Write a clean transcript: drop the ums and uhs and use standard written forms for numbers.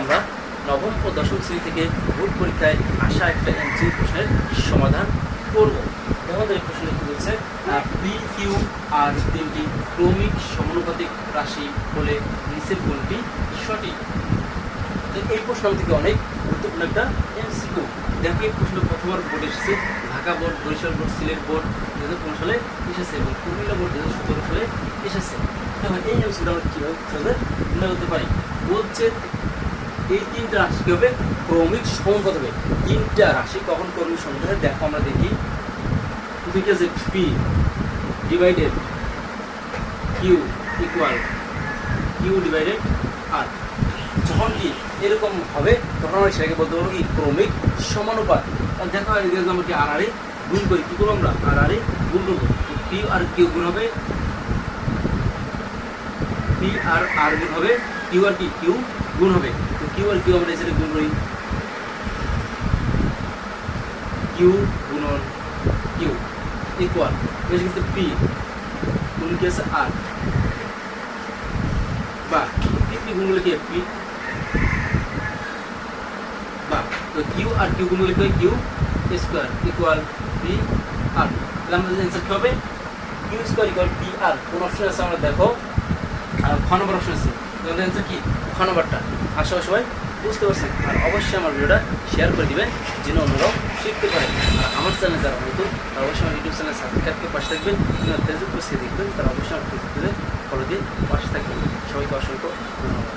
আমরা নবম ও দশম শ্রেণী থেকে বোর্ড পরীক্ষায় আসা একটা এমসিকিউ প্রশ্নের সমাধান করব। আমাদের এই প্রশ্নে কি বলছে, পি কিউ আর তিনটি ক্রমিক সমানুপাতিক রাশি হলে নিচের কোনটি সঠিক। তো এই প্রশ্ন থেকে অনেক গুরুত্বপূর্ণ একটা এমসিকিউ। দেখো এই প্রশ্ন প্রথমবার বোর্ডে এসেছে, Dhaka board, Barishal board, Sylhet board 2015 সালে এসেছে এবং কুমিল্লা বোর্ড 2017 সালে এসেছে। তখন এই এমসিকিউটা আমরা কীভাবে নির্ণয় করতে পারি, বলছে এই তিনটা রাশি কী হবে, ক্রমিক সমানুপাত হবে। তিনটা রাশি কখন ক্রমিক সমানুপাত হয় দেখো, আমরা দেখি ঠিক আছে, P divided Q equal Q divided R. যখন কি এরকম হবে তখন আমরা সেটাকে বলতে পারবো কি ক্রমিক সমানুপাত। আর দেখো আমরা কি আর আরে গুণ করি, কী করবো আমরা আর আরে গুণ করবো, পি আর কিউ গুণ হবে, পি আর আর গুণ হবে, কিউ আর কি কিউ গুণ হবে। তো কিউ আর কিউ আমরা এসে গুণ করি, কিউ গুণন কিউ ইকুয়াল কিন্তু পি গুণ কি আছে আর, বা পি গুণগুলো কি পি বা, তো কিউ আর কিউ গুণগুলো কি Q square equal P R. তাহলে আমাদের অ্যান্সার কি হবে, Q square equal P R. কোন অপশন আছে আমরা দেখো, খ নম্বর অপশন আছে। তোমাদের অ্যান্সার কি খ নম্বরটা। আশা করি সবাই বুঝতে পারছেন। আর অবশ্যই আমার ভিডিওটা শেয়ার করে দিবেন যেন অন্যরাও শিখতে পারে। আর আমার চ্যানেল যারা নতুন তারা অবশ্যই আমার ইউটিউব চ্যানেল সাবস্ক্রাইব করে পাশে থাকবেন, ফেসবুক পেজে দেখবেন তারা অবশ্যই আমার ফেসবুক পেজে ফলো দিয়ে পাশে থাকবেন। সবাইকে অসংখ্য ধন্যবাদ।